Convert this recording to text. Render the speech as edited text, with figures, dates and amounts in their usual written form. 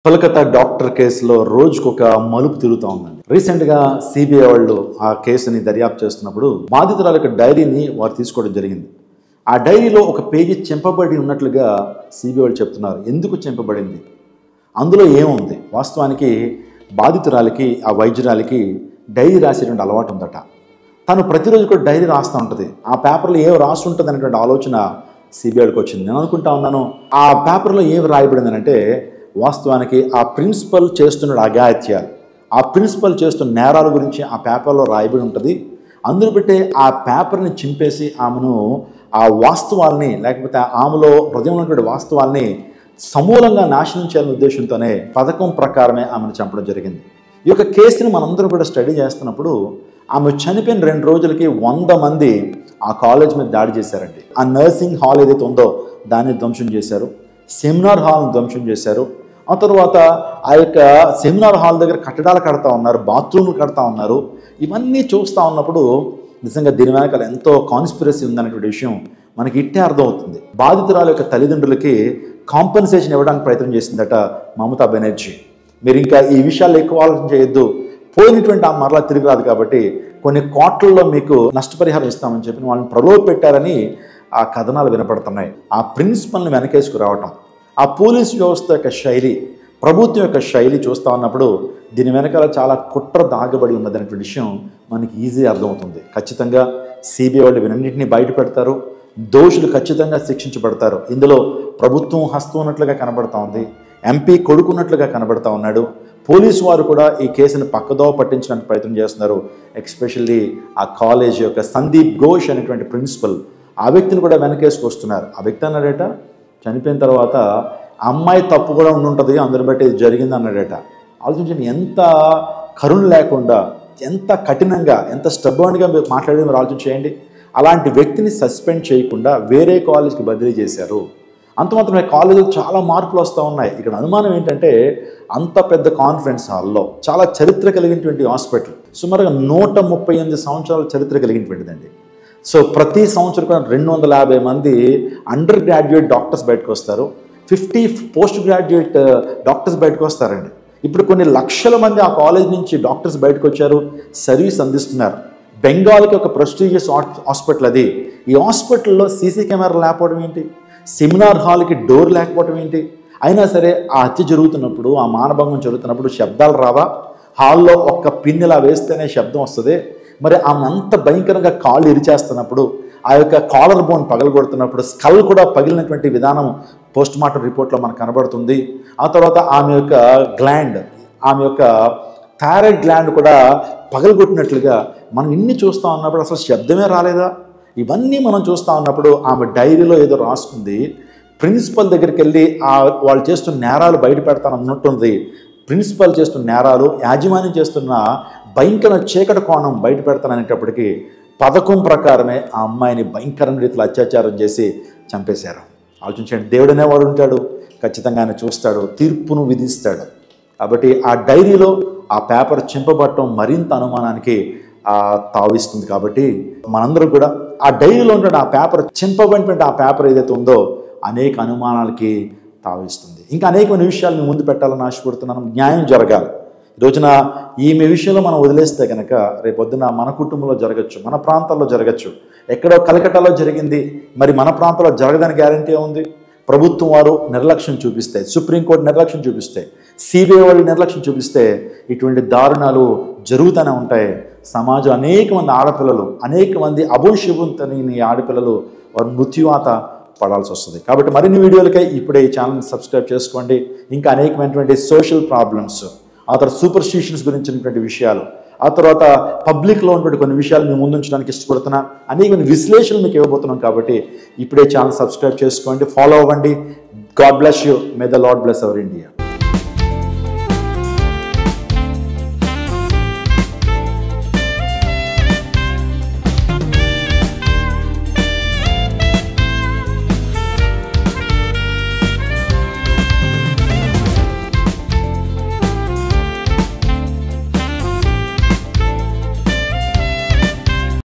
Kolkata doctor కేసులో రోజుకొక మలుపు తిరుగుతూ ఉందండి. రీసెంట్గా సిబిఐ వాళ్ళు ఆ కేసుని దర్యాప్తు చేస్తున్నప్పుడు బాధితురాల యొక్క డైరీని వారు తీసుకోవడం జరిగింది. ఆ డైరీలో ఒక పేజీ చింపబడి ఉన్నట్లుగా సిబిఐ వాళ్ళు చెప్తున్నారు. ఎందుకు చింపబడింది, అందులో ఏముంది? వాస్తవానికి బాధితురాలికి, ఆ వైద్యురాలికి డైరీ రాసేటువంటి అలవాటు ఉందట. తను ప్రతిరోజు కూడా డైరీ రాస్తూ ఉంటుంది. ఆ పేపర్లో ఏం రాసి ఉంటుంది అనేటువంటి ఆలోచన సిబిఐకి వచ్చింది. నేను అనుకుంటా ఉన్నాను, ఆ పేపర్లో ఏం రాయబడింది అంటే, వాస్తవానికి ఆ ప్రిన్సిపల్ చేస్తున్న అఘాయిత్యాలు, ఆ ప్రిన్సిపల్ చేస్తున్న నేరాల గురించి ఆ పేపర్లో రాయబడి ఉంటుంది. అందులో పెట్టే ఆ పేపర్ని చింపేసి ఆమెను ఆ వాస్తవాల్ని, లేకపోతే ఆమెలో హృదయంలో ఉన్నటువంటి వాస్తవాల్ని సమూలంగా నాశనం చేయాలనే ఉద్దేశంతోనే పథకం ప్రకారమే ఆమెను చంపడం జరిగింది. ఈ యొక్క కేసుని మనందరూ కూడా స్టడీ చేస్తున్నప్పుడు ఆమె చనిపోయిన 2 రోజులకి 100 మంది ఆ కాలేజ్ మీద దాడి చేశారండి. ఆ నర్సింగ్ హాల్ ఏదైతే ఉందో దాన్ని ధ్వంసం చేశారు, సెమినార్ హాల్ని ధ్వంసం చేశారు. ఆ తర్వాత ఆ యొక్క సెమినార్ హాల్ దగ్గర కట్టడాలు కడతా ఉన్నారు, బాత్రూమ్లు కడతా ఉన్నారు. ఇవన్నీ చూస్తూ ఉన్నప్పుడు నిజంగా దీని వెనకాల ఎంతో కాన్స్పిరసీ ఉందనేటువంటి విషయం మనకి ఇట్టే అర్థమవుతుంది. బాధితురాల యొక్క తల్లిదండ్రులకి కాంపెన్సేషన్ ఇవ్వడానికి ప్రయత్నం చేసిందట మమతా బెనర్జీ. మీరు ఇంకా ఈ విషయాలు ఎక్కువ ఆలోచన చేయొద్దు, పోయినటువంటి ఆ మరలా తిరిగి రాదు కాబట్టి కొన్ని కోట్లలో మీకు నష్టపరిహారం ఇస్తామని చెప్పి వాళ్ళని ప్రలోభ పెట్టారని ఆ కథనాలు వినపడుతున్నాయి. ఆ ప్రిన్సిపల్ని వెనకేసుకు రావటం, ఆ పోలీస్ వ్యవస్థ యొక్క శైలి, ప్రభుత్వం యొక్క శైలి చూస్తూ ఉన్నప్పుడు దీని వెనకాల చాలా కుట్ర దాగబడి ఉన్నదనేటువంటి విషయం మనకి ఈజీ అర్థమవుతుంది. ఖచ్చితంగా సిబిఐ వాళ్ళు వీటన్నింటినీ బయట పెడతారు, దోషులు ఖచ్చితంగా శిక్షించబడతారు. ఇందులో ప్రభుత్వం హస్తం ఉన్నట్లుగా కనబడతా ఉంది, ఎంపీ కొడుకున్నట్లుగా కనబడతా ఉన్నాడు. పోలీసు వారు కూడా ఈ కేసును పక్కదోవ పట్టించడానికి ప్రయత్నం చేస్తున్నారు. ఎస్పెషల్లీ ఆ కాలేజ్ యొక్క సందీప్ ఘోష్ అనేటువంటి ప్రిన్సిపల్, ఆ వ్యక్తిని కూడా వెనకేసుకొస్తున్నారు. ఆ వ్యక్తి అన్నాడట, చనిపోయిన తర్వాత అమ్మాయి తప్పు కూడా ఉండుంటుంది, అందరిని బట్టి ఇది జరిగింది అన్నాడట. ఆలోచించండి, ఎంత కరుణ లేకుండా, ఎంత కఠినంగా, ఎంత స్టబ్బర్న్గా మాట్లాడి మీరు ఆలోచన చేయండి. అలాంటి వ్యక్తిని సస్పెండ్ చేయకుండా వేరే కాలేజ్కి బదిలీ చేశారు. అంత మాత్రమే కాలేజీలో చాలా మార్పులు వస్తూ ఉన్నాయి. ఇక్కడ అనుమానం ఏంటంటే, అంత పెద్ద కాన్ఫరెన్స్ హాల్లో చాలా చరిత్ర కలిగినటువంటి హాస్పిటల్, సుమారుగా 138 సంవత్సరాల చరిత్ర కలిగినటువంటిదండి. సో ప్రతి సంవత్సరం కూడా 250 మంది అండర్ గ్రాడ్యుయేట్ డాక్టర్స్ బయటకు వస్తారు, 50 పోస్ట్ గ్రాడ్యుయేట్ డాక్టర్స్ బయటకు వస్తారండి. ఇప్పుడు కొన్ని లక్షల మంది ఆ కాలేజ్ నుంచి డాక్టర్స్ బయటకు వచ్చారు, సర్వీస్ అందిస్తున్నారు. బెంగాల్కి ఒక ప్రెస్టీజియస్ హాస్పిటల్ అది. ఈ హాస్పిటల్లో సీసీ కెమెరా లేకపోవడం ఏంటి, సెమినార్ హాల్కి డోర్ లేకపోవడం ఏంటి? అయినా సరే ఆ హత్య జరుగుతున్నప్పుడు, ఆ మానభంగం జరుగుతున్నప్పుడు శబ్దాలు రావా? హాల్లో ఒక్క పిన్నిలా వేస్తేనే శబ్దం వస్తుంది. మరి ఆమె అంత భయంకరంగా కాళ్ళు ఇరిచేస్తున్నప్పుడు, ఆ యొక్క కాలర్ బోన్ పగలగొడుతున్నప్పుడు స్కల్ కూడా పగిలినటువంటి విధానం పోస్ట్ మార్టం రిపోర్ట్లో మనకు కనబడుతుంది. ఆ తర్వాత ఆమె యొక్క గ్లాండ్, ఆమె యొక్క థైరాయిడ్ గ్లాండ్ కూడా పగలగొట్టినట్లుగా మనం ఇన్ని చూస్తూ ఉన్నప్పుడు అసలు శబ్దమే రాలేదా? ఇవన్నీ మనం చూస్తూ ఉన్నప్పుడు ఆమె డైరీలో ఏదో రాసుకుంది. ప్రిన్సిపల్ దగ్గరికి వెళ్ళి వాళ్ళు చేస్తున్న నేరాలు బయట పెడతానన్నట్టుంది. ప్రిన్సిపల్ చేస్తున్న నేరాలు, యాజమాన్యం చేస్తున్న భయంకర చీకటి కోణం బయట పెడతాననేటప్పటికీ పథకం ప్రకారమే ఆ అమ్మాయిని భయంకరమైన రీతిలో అత్యాచారం చేసి చంపేశారు. ఆలోచించండి, దేవుడు అనేవాడు ఉంటాడు, ఖచ్చితంగా ఆయన చూస్తాడు, తీర్పును విధిస్తాడు. కాబట్టి ఆ డైరీలో ఆ పేపర్ చింపబట్టడం మరింత అనుమానానికి తావిస్తుంది. కాబట్టి మనందరూ కూడా ఆ డైరీలో ఉంటే ఆ పేపర్ చింపబడినటువంటి ఆ పేపర్ ఏదైతే ఉందో అనేక అనుమానాలకి తావిస్తుంది. ఇంకా అనేకమైన విషయాలు మేము ముందు పెట్టాలని ఆశపడుతున్నాను. న్యాయం జరగాలి. ఈ రోజున ఈమె విషయంలో మనం వదిలేస్తే కనుక రేపొద్దున మన కుటుంబంలో జరగచ్చు, మన ప్రాంతాల్లో జరగచ్చు. ఎక్కడో కలకట్టాలో జరిగింది, మరి మన ప్రాంతంలో జరగదని గ్యారంటీ ఉంది. ప్రభుత్వం వారు నిర్లక్ష్యం చూపిస్తే, సుప్రీంకోర్టు నిర్లక్ష్యం చూపిస్తే, సిబిఐ వాళ్ళు నిర్లక్ష్యం చూపిస్తే ఇటువంటి దారుణాలు జరుగుతూనే ఉంటాయి. సమాజం అనేక మంది ఆడపిల్లలు, అనేక మంది అభోషిభుతని ఆడపిల్లలు వారు మృత్యువాత పడాల్సి వస్తుంది. కాబట్టి మరిన్ని వీడియోలకై ఇప్పుడే ఈ ఛానల్ని సబ్స్క్రైబ్ చేసుకోండి. ఇంకా అనేకమైనటువంటి సోషల్ ప్రాబ్లమ్స్, ఆ తర్వాత సూపర్స్టిషన్స్ గురించినటువంటి విషయాలు, ఆ తర్వాత పబ్లిక్లో ఉన్నటువంటి కొన్ని విషయాలు మేము ముందుంచడానికి ఇష్టపడుతున్నా. అనేకమైన విశ్లేషణలు మీకు ఇవ్వబోతున్నాం. కాబట్టి ఇప్పుడే ఛానల్ సబ్స్క్రైబ్ చేసుకోండి, ఫాలో అవ్వండి. God bless you. May the lord bless our India.